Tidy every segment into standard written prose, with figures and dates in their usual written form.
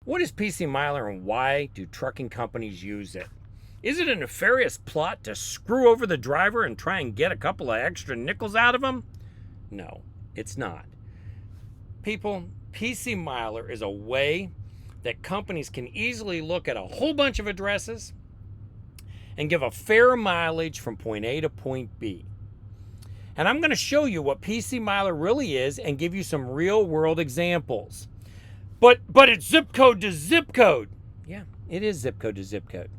What is PC Miler and why do trucking companies use it? Is it a nefarious plot to screw over the driver and try and get a couple of extra nickels out of him? No, it's not. People, PC Miler is a way that companies can easily look at a whole bunch of addresses and give a fair mileage from point A to point B. And I'm going to show you what PC Miler really is and give you some real world examples. But it's zip code to zip code. Yeah, it is zip code to zip code.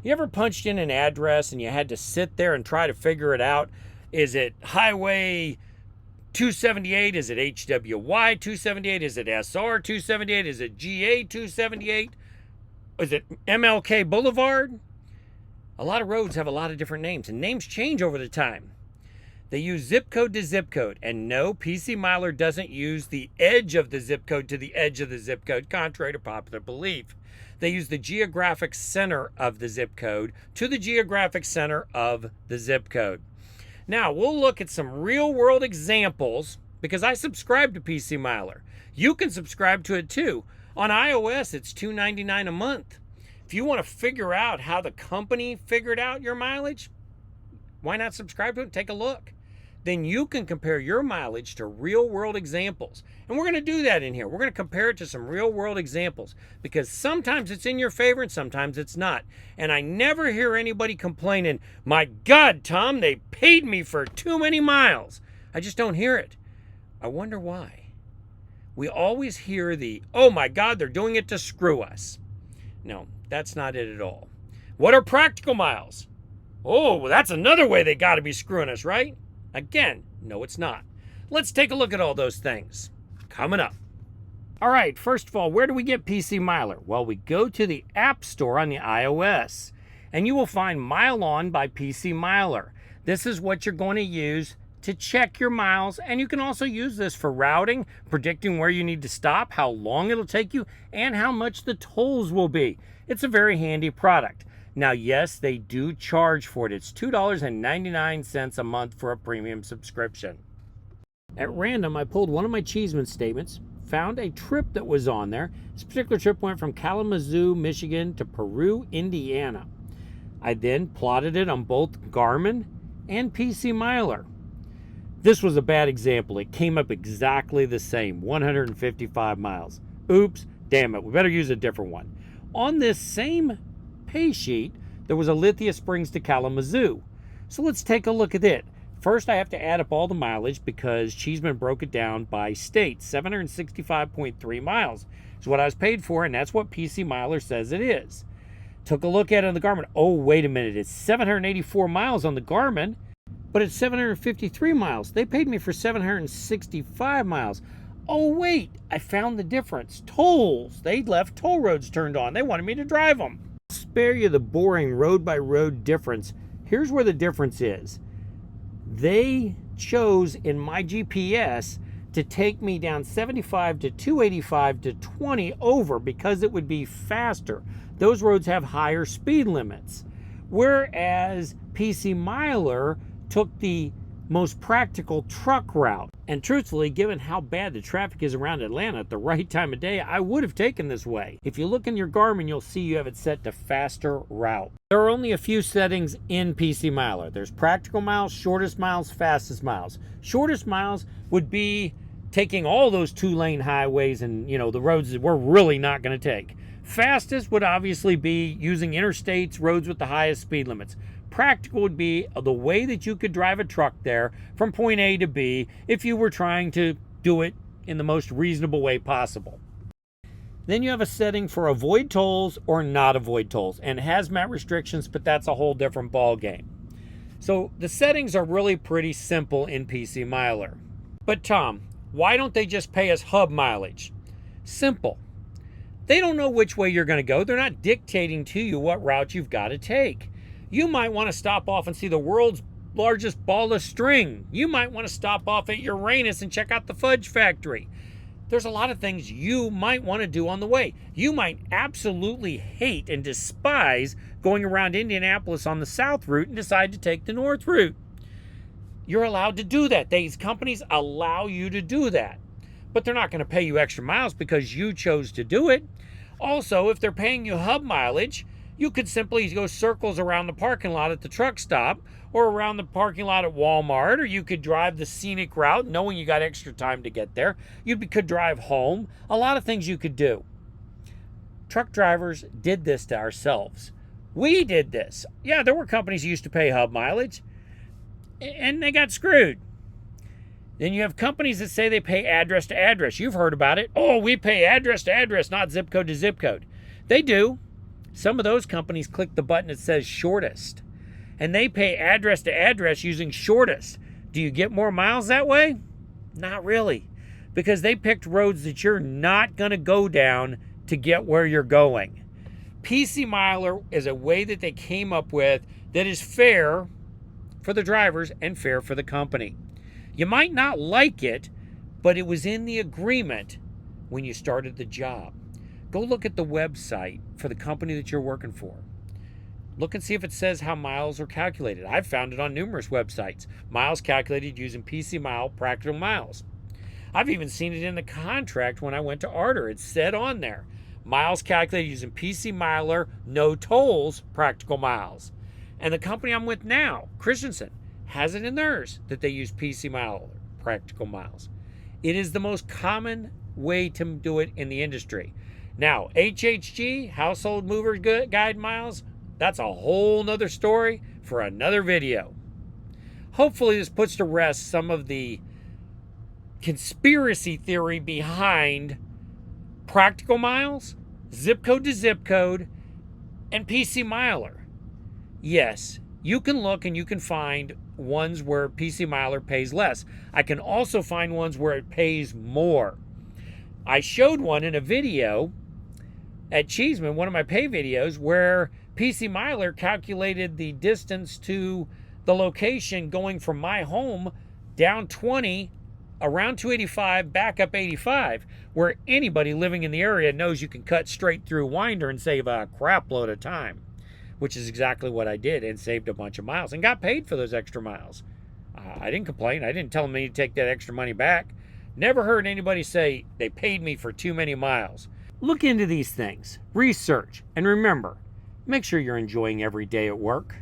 You ever punched in an address and you had to sit there and try to figure it out? Is it Highway 278? Is it HWY 278? Is it SR 278? Is it GA 278? Is it MLK Boulevard? A lot of roads have a lot of different names, and names change over the time. They use zip code to zip code, and no, PC Miler doesn't use the edge of the zip code to the edge of the zip code, contrary to popular belief. They use the geographic center of the zip code to the geographic center of the zip code. Now, we'll look at some real-world examples because I subscribe to PC Miler. You can subscribe to it too. On iOS, it's $2.99 a month. If you want to figure out how the company figured out your mileage, why not subscribe to it and take a look? Then you can compare your mileage to real-world examples. And we're going to do that in here. We're going to compare it to some real-world examples because sometimes it's in your favor and sometimes it's not. And I never hear anybody complaining, my God, Tom, they paid me for too many miles. I just don't hear it. I wonder why. We always hear the, oh my God, they're doing it to screw us. No, that's not it at all. What are practical miles? Oh, well, that's another way they got to be screwing us, right? Again, no, it's not. Let's take a look at all those things. Coming up. All right, first of all, where do we get PC Miler? Well, we go to the App Store on the iOS, and you will find Mile On by PC Miler. This is what you're going to use to check your miles, and you can also use this for routing, predicting where you need to stop, how long it'll take you, and how much the tolls will be. It's a very handy product. Now, yes, they do charge for it. It's $2.99 a month for a premium subscription. At random, I pulled one of my Cheeseman statements, found a trip that was on there. This particular trip went from Kalamazoo, Michigan to Peru, Indiana. I then plotted it on both Garmin and PC Miler. This was a bad example. It came up exactly the same, 155 miles. Oops, damn it, we better use a different one. On this same pay sheet, there was a Lithia Springs to Kalamazoo. So let's take a look at it. First, I have to add up all the mileage because Cheeseman broke it down by state. 765.3 miles is what I was paid for, and that's what PC Miler says it is. Took a look at it on the Garmin. Oh, wait a minute. It's 784 miles on the Garmin, but it's 753 miles. They paid me for 765 miles. Oh, wait. I found the difference. Tolls. They left toll roads turned on. They wanted me to drive them. Spare you the boring road-by-road difference. Here's where the difference is. They chose in my GPS to take me down 75 to 285 to 20 over because it would be faster. Those roads have higher speed limits. Whereas PC Miler took the most practical truck route. And truthfully, given how bad the traffic is around Atlanta at the right time of day, I would have taken this way. If you look in your Garmin, you'll see you have it set to faster route. There are only a few settings in PC Miler. There's practical miles, shortest miles, fastest miles. Shortest miles would be taking all those two-lane highways and, the roads that we're really not going to take. Fastest would obviously be using interstates, roads with the highest speed limits. Practical would be the way that you could drive a truck there from point A to B if you were trying to do it in the most reasonable way possible. Then you have a setting for avoid tolls or not avoid tolls, and hazmat restrictions, but that's a whole different ball game. So the settings are really pretty simple in PC Miler. But Tom, why don't they just pay us hub mileage? Simple. They don't know which way you're going to go. They're not dictating to you what route you've got to take. You might want to stop off and see the world's largest ball of string. You might want to stop off at Uranus and check out the fudge factory. There's a lot of things you might want to do on the way. You might absolutely hate and despise going around Indianapolis on the south route and decide to take the north route. You're allowed to do that. These companies allow you to do that. But they're not going to pay you extra miles because you chose to do it. Also, if they're paying you hub mileage, you could simply go circles around the parking lot at the truck stop or around the parking lot at Walmart, or you could drive the scenic route knowing you got extra time to get there. You could drive home. A lot of things you could do. Truck drivers did this to ourselves. We did this. Yeah, there were companies who used to pay hub mileage, and they got screwed. Then you have companies that say they pay address to address. You've heard about it. Oh, we pay address to address, not zip code to zip code. They do. Some of those companies click the button that says shortest, and they pay address to address using shortest. Do you get more miles that way? Not really, because they picked roads that you're not going to go down to get where you're going. PC Miler is a way that they came up with that is fair for the drivers and fair for the company. You might not like it, but it was in the agreement when you started the job. Go look at the website for the company that you're working for. Look and see if it says how miles are calculated. I've found it on numerous websites. Miles calculated using PC Mile Practical Miles. I've even seen it in the contract when I went to Arter. It said on there, miles calculated using PC Miler, no tolls, Practical Miles. And the company I'm with now, Christensen, has it in theirs that they use PC Miler, Practical Miles. It is the most common way to do it in the industry. Now, HHG, Household Mover Guide Miles, that's a whole nother story for another video. Hopefully this puts to rest some of the conspiracy theory behind Practical Miles, zip code to zip code, and PC Miler. Yes, you can look and you can find ones where PC Miler pays less. I can also find ones where it pays more. I showed one in a video at Cheeseman, one of my pay videos, where PC Miler calculated the distance to the location going from my home down 20, around 285, back up 85, where anybody living in the area knows you can cut straight through Winder and save a crap load of time, which is exactly what I did, and saved a bunch of miles and got paid for those extra miles. I didn't complain. I didn't tell them to take that extra money back. Never heard anybody say they paid me for too many miles. Look into these things, research, and remember, make sure you're enjoying every day at work.